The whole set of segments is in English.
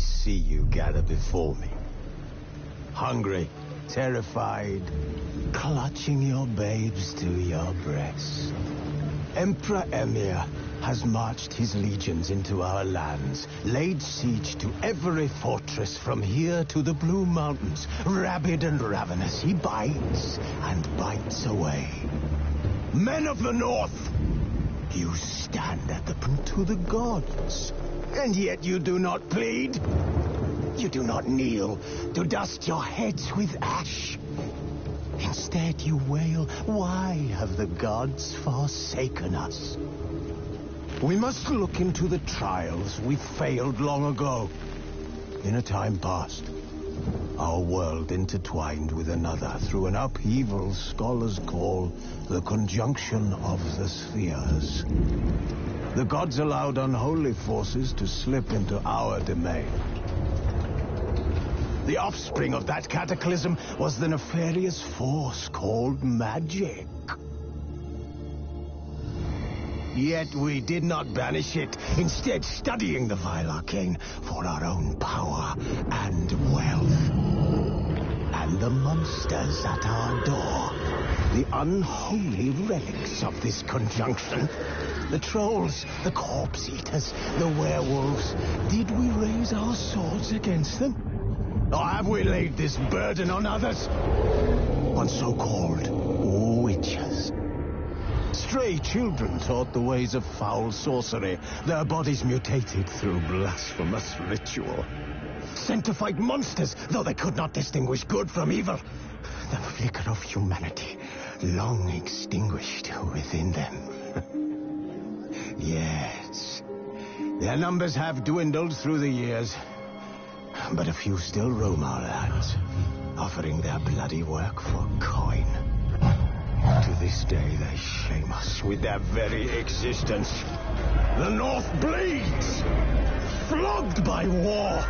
see you gather before me. Hungry, terrified, clutching your babes to your breasts. Emperor Emir has marched his legions into our lands, laid siege to every fortress from here to the Blue Mountains. Rabid and ravenous, he bites and bites away. Men of the North, you stand at the to the gods, and yet you do not plead. You do not kneel to dust your heads with ash. Instead you wail, why have the gods forsaken us? We must look into the trials we failed long ago. In a time past, our world intertwined with another through an upheaval scholars call the conjunction of the spheres. The gods allowed unholy forces to slip into our domain. The offspring of that cataclysm was the nefarious force called magic. Yet we did not banish it, instead studying the vile arcane for our own power and wealth. And the monsters at our door, the unholy relics of this conjunction, the trolls, the corpse eaters, the werewolves, did we raise our swords against them? Or have we laid this burden on others? On so-called witches. Stray children taught the ways of foul sorcery, their bodies mutated through blasphemous ritual. Sent to fight monsters, though they could not distinguish good from evil. The flicker of humanity, long extinguished within them. Yes, their numbers have dwindled through the years. But a few still roam our lands, offering their bloody work for coin. To this day, they shame us with their very existence. The North bleeds, flogged by war.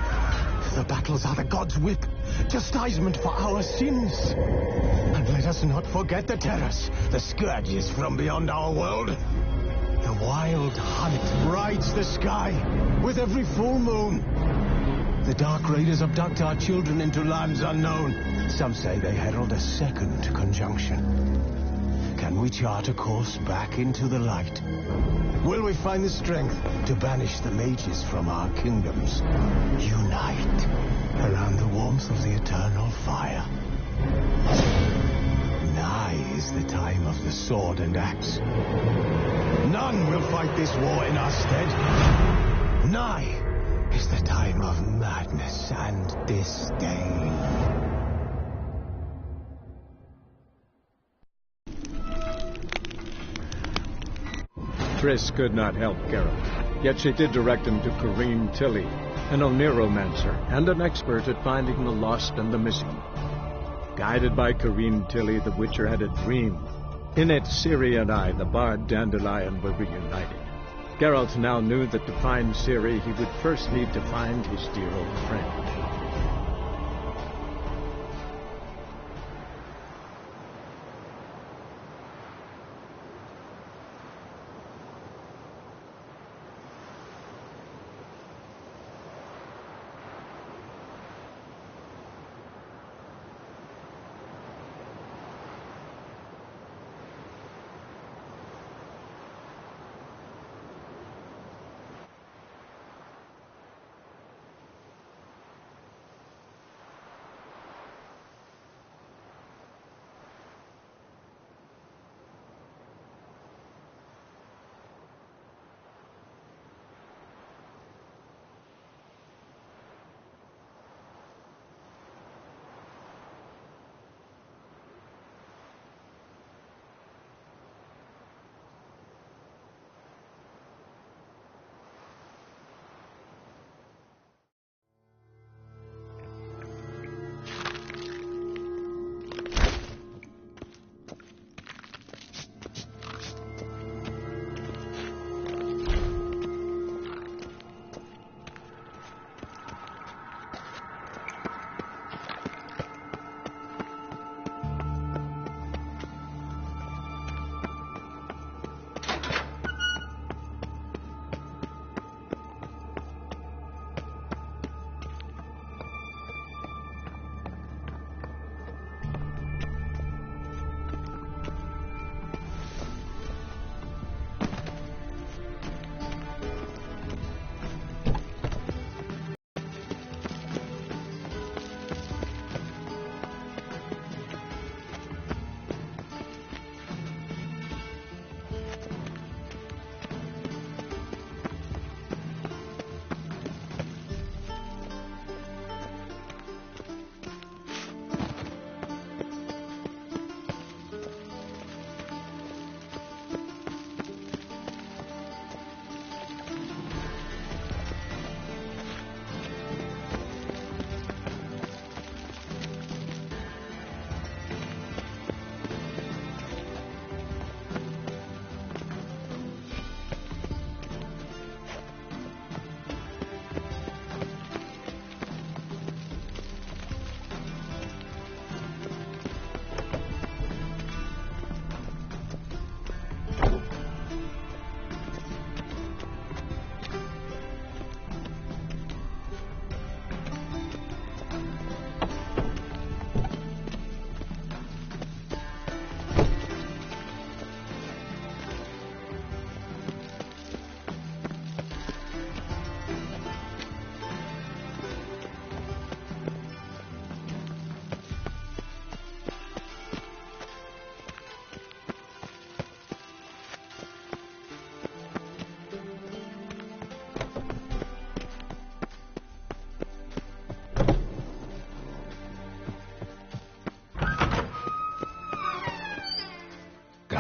The battles are the gods' whip, chastisement for our sins. And let us not forget the terrors, the scourges from beyond our world. The wild hunt rides the sky with every full moon. The Dark Raiders abduct our children into lands unknown. Some say they herald a second conjunction. Can we chart a course back into the light? Will we find the strength to banish the mages from our kingdoms? Unite around the warmth of the eternal fire. Nigh is the time of the sword and axe. None will fight this war in our stead. Nigh is the time of madness and disdain. Triss could not help Geralt, yet she did direct him to Corrine Tilly, an Oneromancer and an expert at finding the lost and the missing. Guided by Corrine Tilly, the Witcher had a dream. In it, Ciri and I, the bard Dandelion, were reunited. Geralt now knew that to find Ciri, he would first need to find his dear old friend.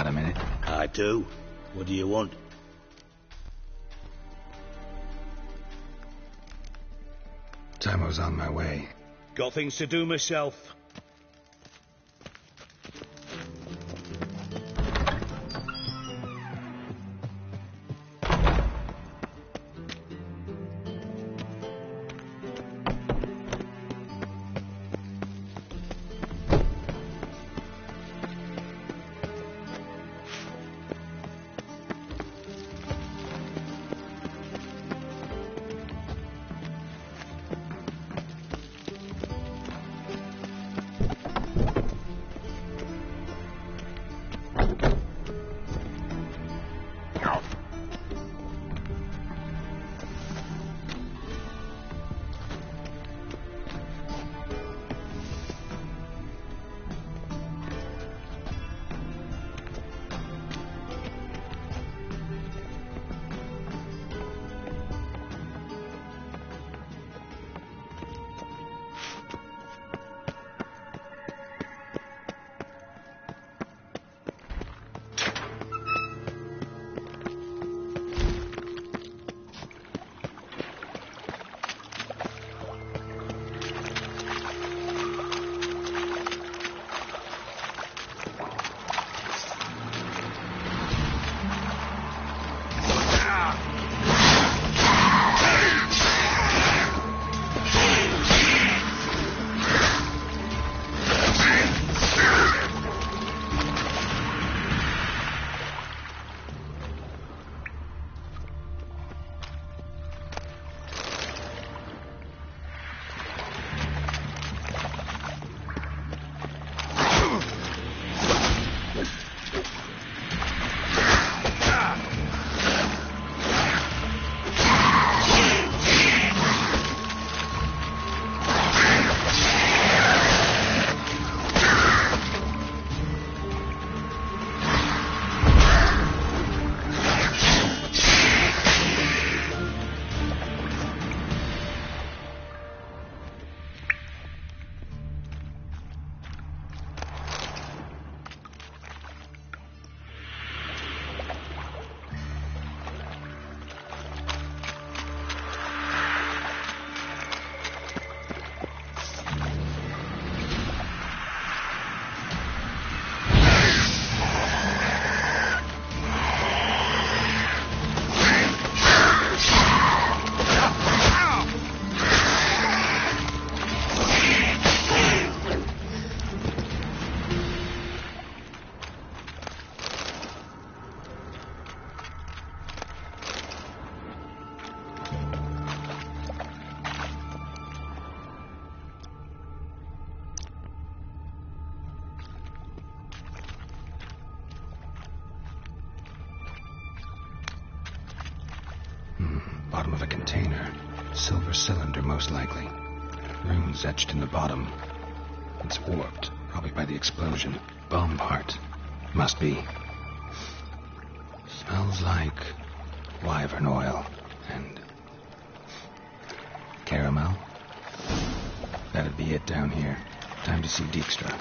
Got a minute? I do. What do you want? Time's on my way. Got things to do myself. Bottom of a container. Silver cylinder, most likely. Runes etched in the bottom. It's warped, probably by the explosion. Bomb part. Must be. Smells like wyvern oil and caramel. That'd be it down here. Time to see Dijkstra.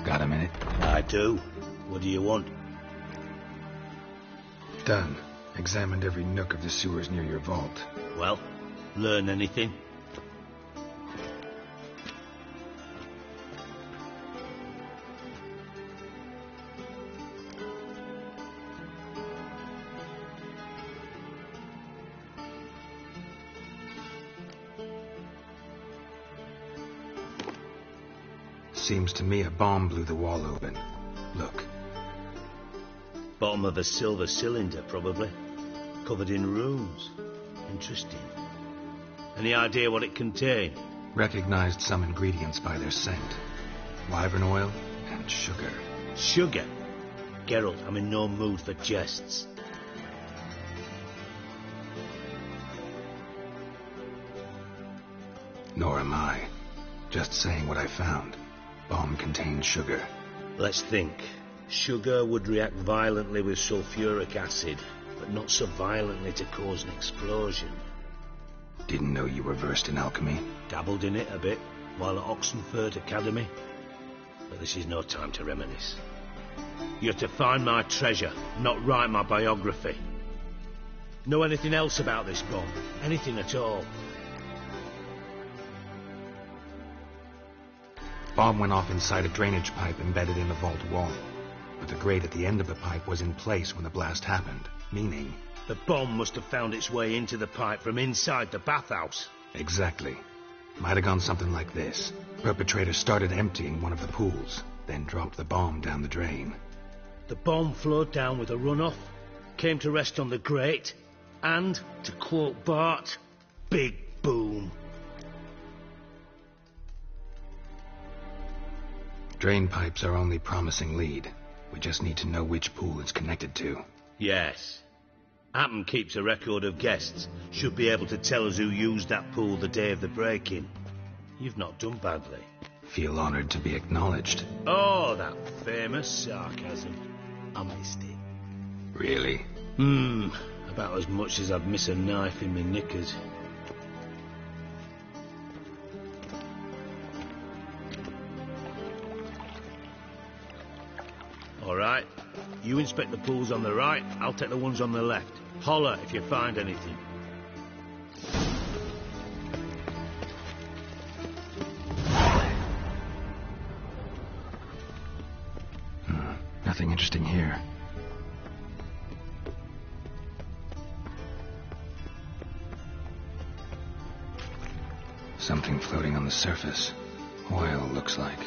Got a minute? I do. What do you want? Done. Examined every nook of the sewers near your vault. Well, learn anything? Seems to me a bomb blew the wall open. Look. Bottom of a silver cylinder, probably. Covered in runes. Interesting. Any idea what it contained? Recognized some ingredients by their scent. Wyvern oil and sugar. Sugar? Geralt, I'm in no mood for jests. Nor am I. Just saying what I found. Bomb contained sugar. Let's think. Sugar would react violently with sulfuric acid, but not so violently to cause an explosion. Didn't know you were versed in alchemy. Dabbled in it a bit while at Oxenford Academy. But this is no time to reminisce. You're to find my treasure, not write my biography. Know anything else about this bomb? Anything at all? Bomb went off inside a drainage pipe embedded in the vault wall. But the grate at the end of the pipe was in place when the blast happened, meaning... The bomb must have found its way into the pipe from inside the bathhouse. Exactly. Might have gone something like this. Perpetrator started emptying one of the pools, then dropped the bomb down the drain. The bomb flowed down with a runoff, came to rest on the grate, and, to quote Bart, big boom. Drain pipes are only promising lead. We just need to know which pool it's connected to. Yes. Appen keeps a record of guests. Should be able to tell us who used that pool the day of the break-in. You've not done badly. Feel honored to be acknowledged. Oh, that famous sarcasm. I missed it. Really? About as much as I'd miss a knife in my knickers. All right. You inspect the pools on the right, I'll take the ones on the left. Holler if you find anything. Nothing interesting here. Something floating on the surface. Oil, looks like.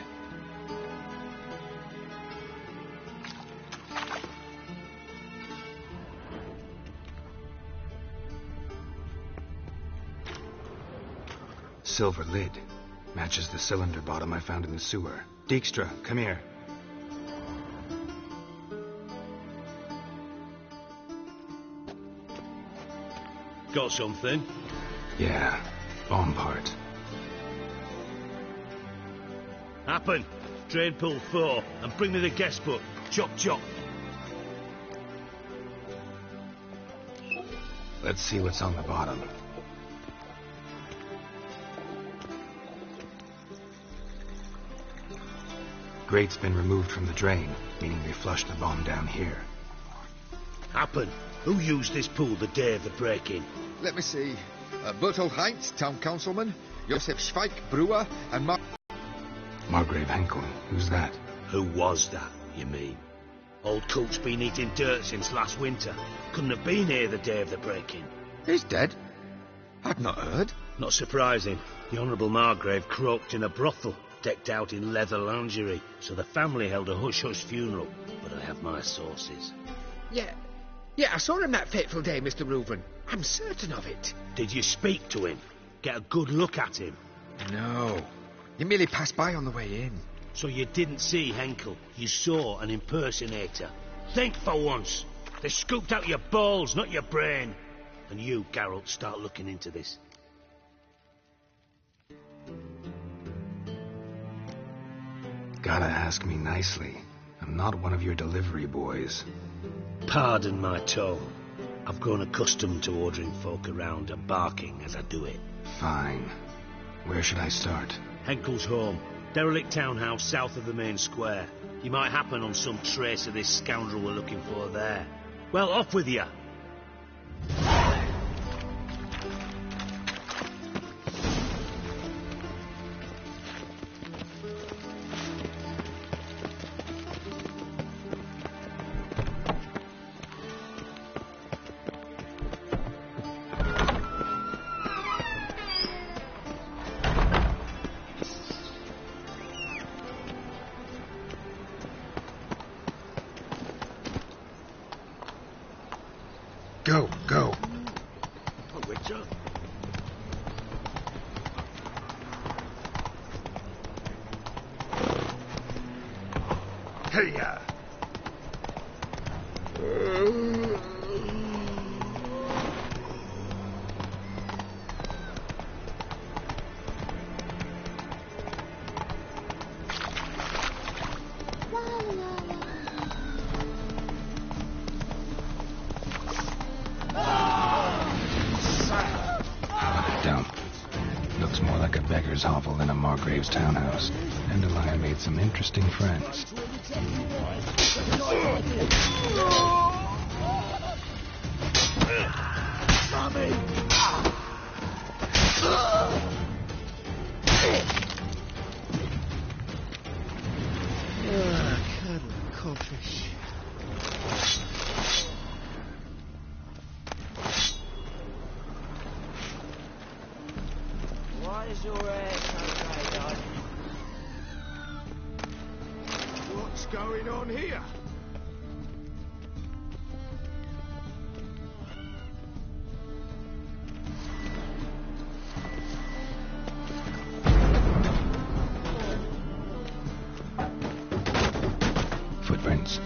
Silver lid. Matches the cylinder bottom I found in the sewer. Dijkstra, come here. Got something? Yeah, bomb part. Happen. Drain pool 4, and bring me the guest book. Chop chop. Let's see what's on the bottom. Grate's been removed from the drain, meaning they flushed the bomb down here. Happen. Who used this pool the day of the break-in? Let me see. Bertold Heinz, town councilman, Josef Schweik, brewer, and Margrave Henkel. Who's that? Who was that, you mean? Old Coot's been eating dirt since last winter. Couldn't have been here the day of the break-in. He's dead? I'd not heard. Not surprising. The Honourable Margrave croaked in a brothel, decked out in leather lingerie, so the family held a hush-hush funeral. But I have my sources. Yeah, I saw him that fateful day, Mr. Reuben. I'm certain of it. Did you speak to him? Get a good look at him? No. He merely passed by on the way in. So you didn't see Henkel. You saw an impersonator. Think for once. They scooped out your balls, not your brain. And you, Geralt, start looking into this. Gotta ask me nicely. I'm not one of your delivery boys. Pardon my tone. I've grown accustomed to ordering folk around and barking as I do it. Fine. Where should I start? Henkel's home. Derelict townhouse south of the main square. You might happen on some trace of this scoundrel we're looking for there. Well, off with you. Hiya! Looks more like a beggar's hovel than a Margrave's townhouse. Dandelion made some interesting friends. Codfish. Why is your hair so grey, Dahil? What's going on here? Footprints.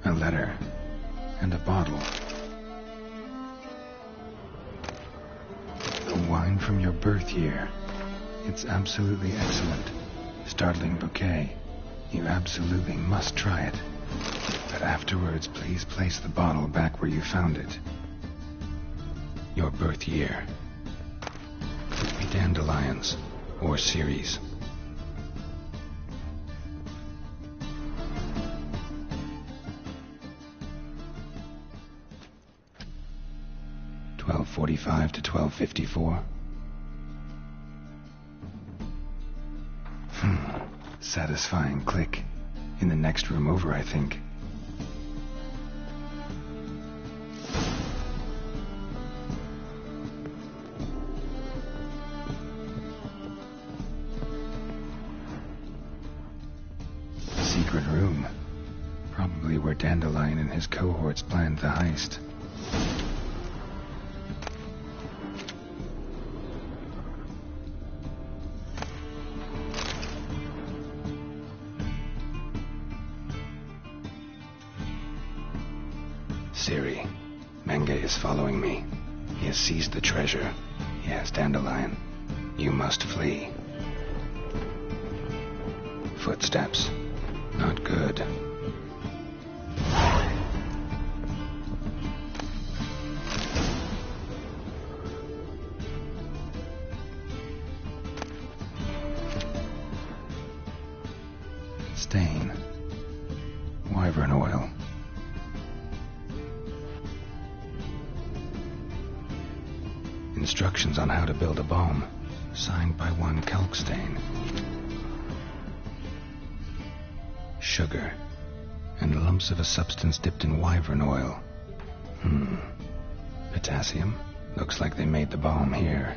A letter. And a bottle. A wine from your birth year. It's absolutely excellent. Startling bouquet. You absolutely must try it. But afterwards, please place the bottle back where you found it. Your birth year. Could be dandelions. Or Ceres. .45 to 12:54. Satisfying click. In the next room over, I think. Secret room. Probably where Dandelion and his cohorts planned the heist. Siri, Menge is following me. He has seized the treasure. He has Dandelion. You must flee. Footsteps. Not good. Stain. Wyvern oil. Instructions on how to build a bomb, signed by one Kalkstain. Sugar, and lumps of a substance dipped in wyvern oil. Potassium? Looks like they made the bomb here.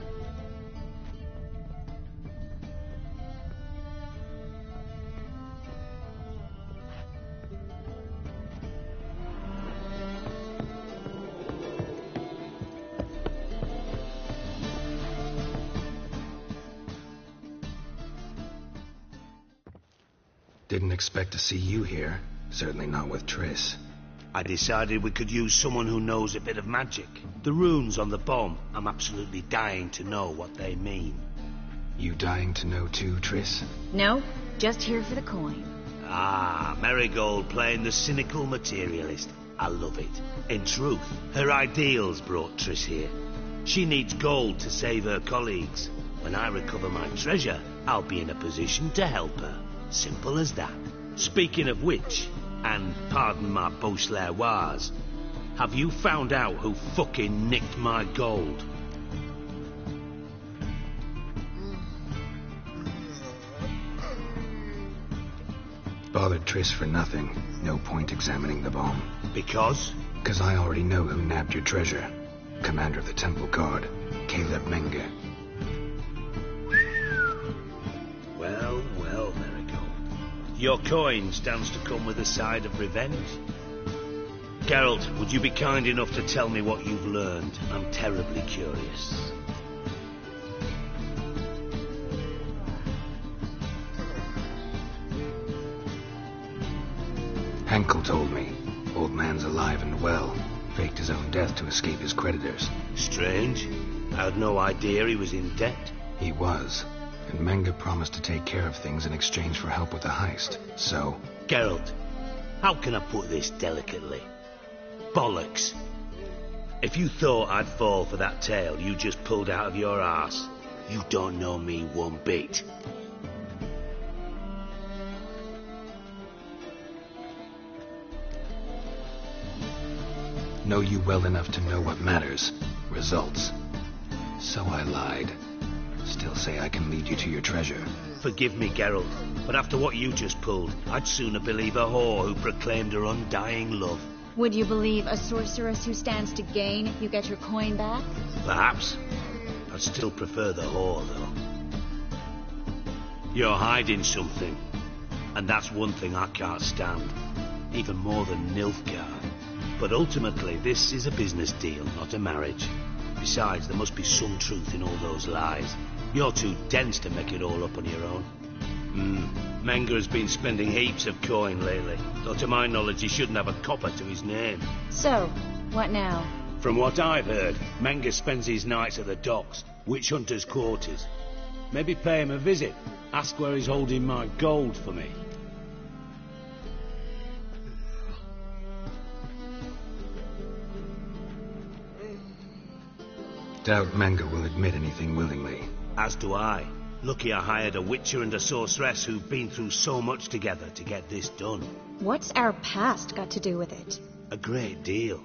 Didn't expect to see you here. Certainly not with Triss. I decided we could use someone who knows a bit of magic. The runes on the bomb, I'm absolutely dying to know what they mean. You dying to know too, Triss? No, just here for the coin. Ah, Marigold playing the cynical materialist. I love it. In truth, her ideals brought Triss here. She needs gold to save her colleagues. When I recover my treasure, I'll be in a position to help her. Simple as that. Speaking of which, and pardon my Beauclervois, have you found out who fucking nicked my gold? Bothered Triss for nothing. No point examining the bomb. Because? Because I already know who nabbed your treasure. Commander of the Temple Guard, Caleb Menger. Well, well, Marigold. Your coin stands to come with a side of revenge. Geralt, would you be kind enough to tell me what you've learned? I'm terribly curious. Henkel told me. Old man's alive and well. Faked his own death to escape his creditors. Strange. I had no idea he was in debt. He was. And Menger promised to take care of things in exchange for help with the heist. So... Geralt, how can I put this delicately? Bollocks. If you thought I'd fall for that tale you just pulled out of your arse, you don't know me one bit. Know you well enough to know what matters. Results. So I lied. Still say I can lead you to your treasure. Forgive me, Geralt, but after what you just pulled, I'd sooner believe a whore who proclaimed her undying love. Would you believe a sorceress who stands to gain if you get your coin back? Perhaps. I'd still prefer the whore, though. You're hiding something, and that's one thing I can't stand. Even more than Nilfgaard. But ultimately, this is a business deal, not a marriage. Besides, there must be some truth in all those lies. You're too dense to make it all up on your own. Menger has been spending heaps of coin lately, though to my knowledge he shouldn't have a copper to his name. So, what now? From what I've heard, Menger spends his nights at the docks, witch hunters' quarters. Maybe pay him a visit. Ask where he's holding my gold for me. Doubt Menger will admit anything willingly. As do I. Lucky I hired a witcher and a sorceress who've been through so much together to get this done. What's our past got to do with it? A great deal.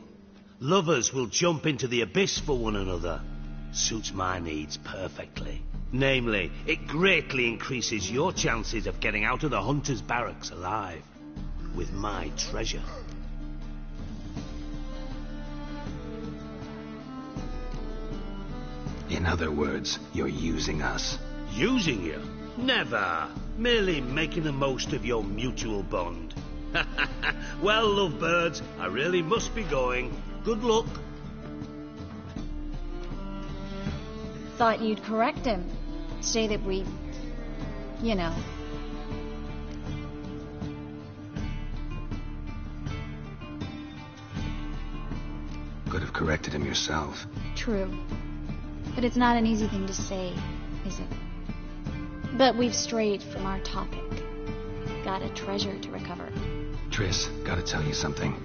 Lovers will jump into the abyss for one another. Suits my needs perfectly. Namely, it greatly increases your chances of getting out of the hunter's barracks alive. With my treasure. In other words, you're using us. Using you? Never. Merely making the most of your mutual bond. Well, lovebirds, I really must be going. Good luck. Thought you'd correct him. Say that we... you know. Could have corrected him yourself. True. But it's not an easy thing to say, is it? But we've strayed from our topic. Got a treasure to recover. Triss, gotta tell you something.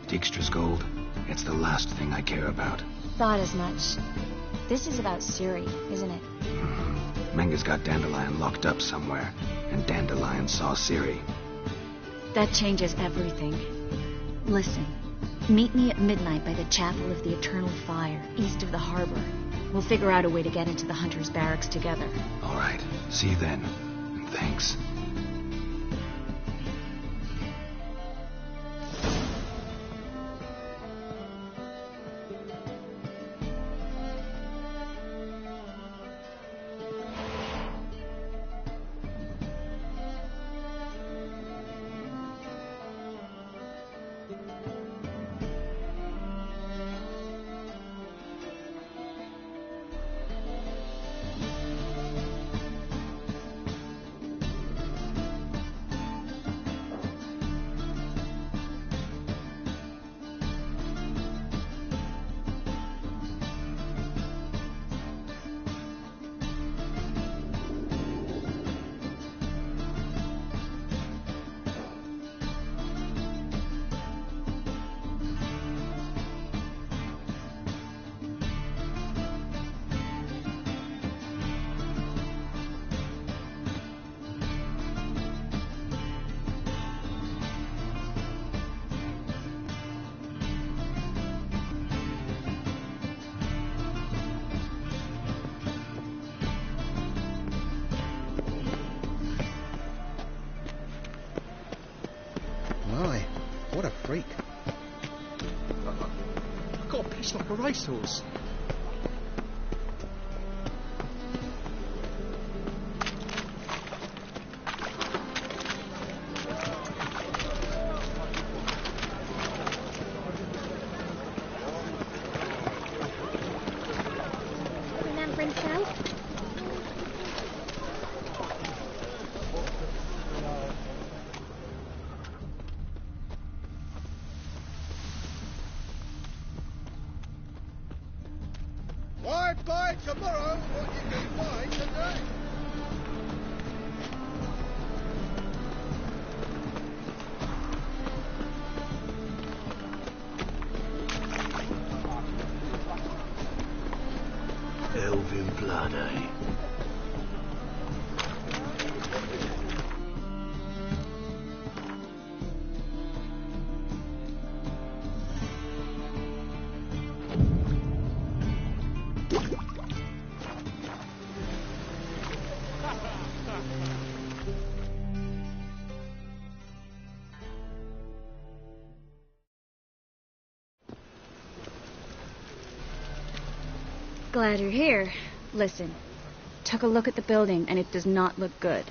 Dijkstra's gold, it's the last thing I care about. Thought as much. This is about Ciri, isn't it? Menger's got Dandelion locked up somewhere, and Dandelion saw Ciri. That changes everything. Listen, meet me at midnight by the Chapel of the Eternal Fire, east of the harbor. We'll figure out a way to get into the Hunter's barracks together. All right. See you then. And thanks. freak. Got a piece like a racehorse. Remembering so? Why buy tomorrow what you can buy today? Elvin blood, eh? Glad you're here. Listen, took a look at the building, and it does not look good.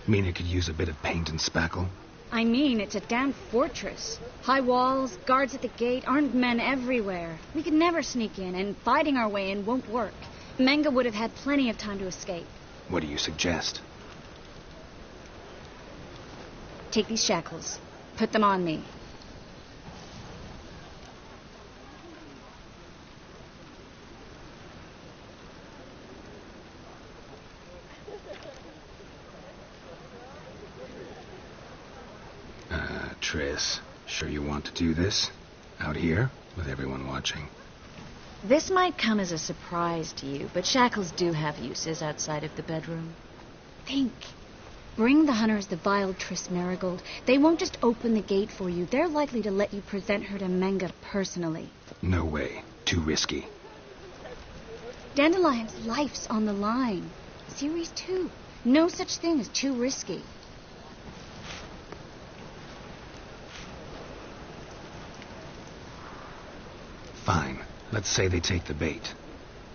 Mean it could use a bit of paint and spackle? I mean, it's a damn fortress. High walls, guards at the gate, armed men everywhere. We could never sneak in, and fighting our way in won't work. Menga would have had plenty of time to escape. What do you suggest? Take these shackles. Put them on me. Triss, sure you want to do this? Out here, with everyone watching? This might come as a surprise to you, but shackles do have uses outside of the bedroom. Think. Bring the hunters the vile Triss Marigold. They won't just open the gate for you. They're likely to let you present her to Menga personally. No way. Too risky. Dandelion's life's on the line. Series 2. No such thing as too risky. Fine. Let's say they take the bait.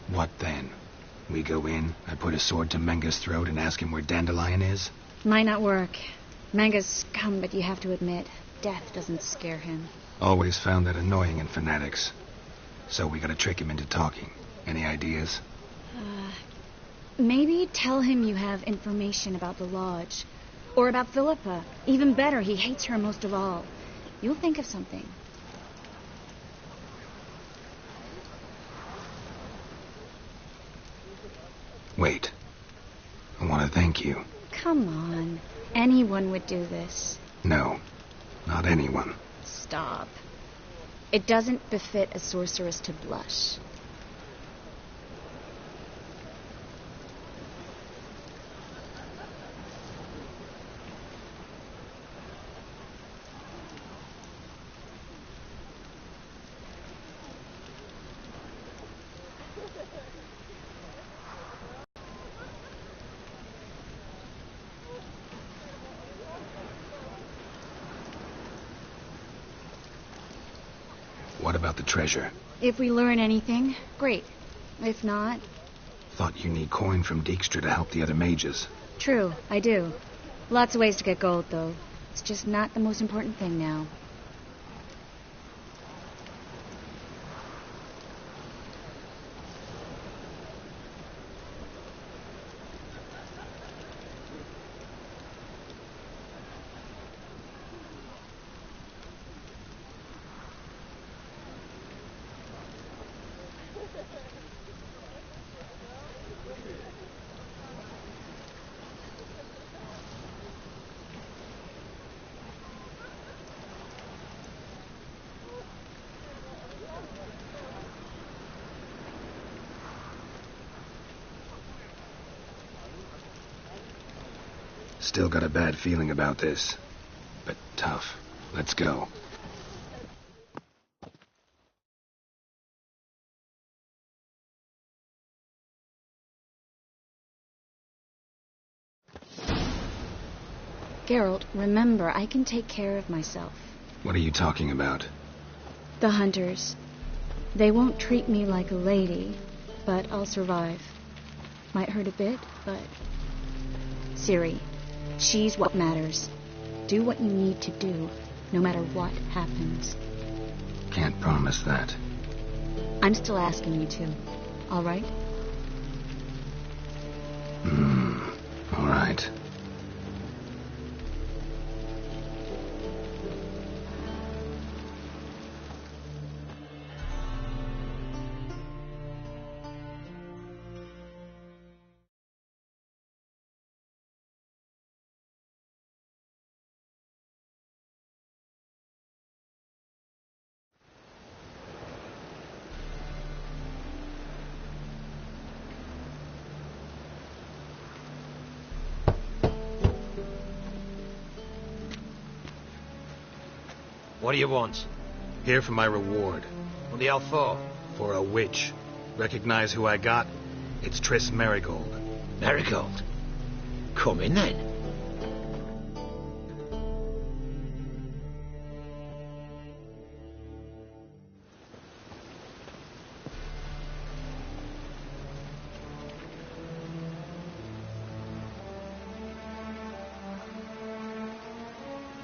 What then? We go in, I put a sword to Menga's throat and ask him where Dandelion is? Might not work. Menga's scum, but you have to admit, death doesn't scare him. Always found that annoying in fanatics. So we gotta trick him into talking. Any ideas? Maybe tell him you have information about the lodge. Or about Philippa. Even better, he hates her most of all. You'll think of something. Wait. I want to thank you. Come on. Anyone would do this. No, not anyone. Stop. It doesn't befit a sorceress to blush. What about the treasure? If we learn anything, great. If not... Thought you need coin from Dijkstra to help the other mages. True, I do. Lots of ways to get gold, though. It's just not the most important thing now. Still got a bad feeling about this. But tough. Let's go. Geralt, remember, I can take care of myself. What are you talking about? The hunters. They won't treat me like a lady, but I'll survive. Might hurt a bit, but... Ciri, she's what matters. Do what you need to do, no matter what happens. Can't promise that. I'm still asking you to. All right? All right. What do you want? Here for my reward. What the hell for? For a witch. Recognize who I got? It's Triss Merigold. Merigold? Come in then.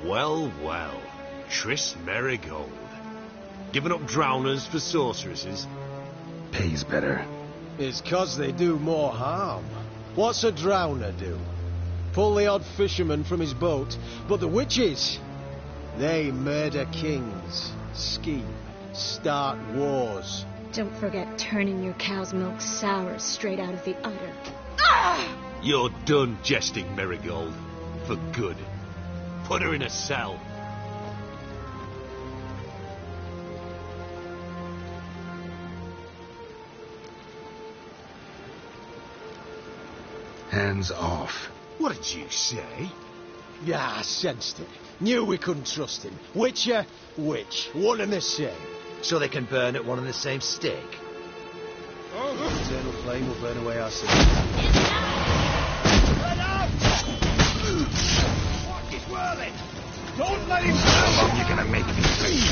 Well, well. Triss Merigold. Giving up drowners for sorceresses? Pays better. It's 'cause they do more harm. What's a drowner do? Pull the odd fisherman from his boat. But the witches, they murder kings, scheme, start wars. Don't forget turning your cow's milk sour straight out of the udder. You're done jesting, Merigold. For good. Put her in a cell. Hands off. What did you say? Yeah, I sensed it. Knew we couldn't trust him. Witcher, witch. One and the same. So they can burn at one and the same stake? Eternal flame will burn away our sins. What is whirling? Don't let him... How long you gonna make me bleed?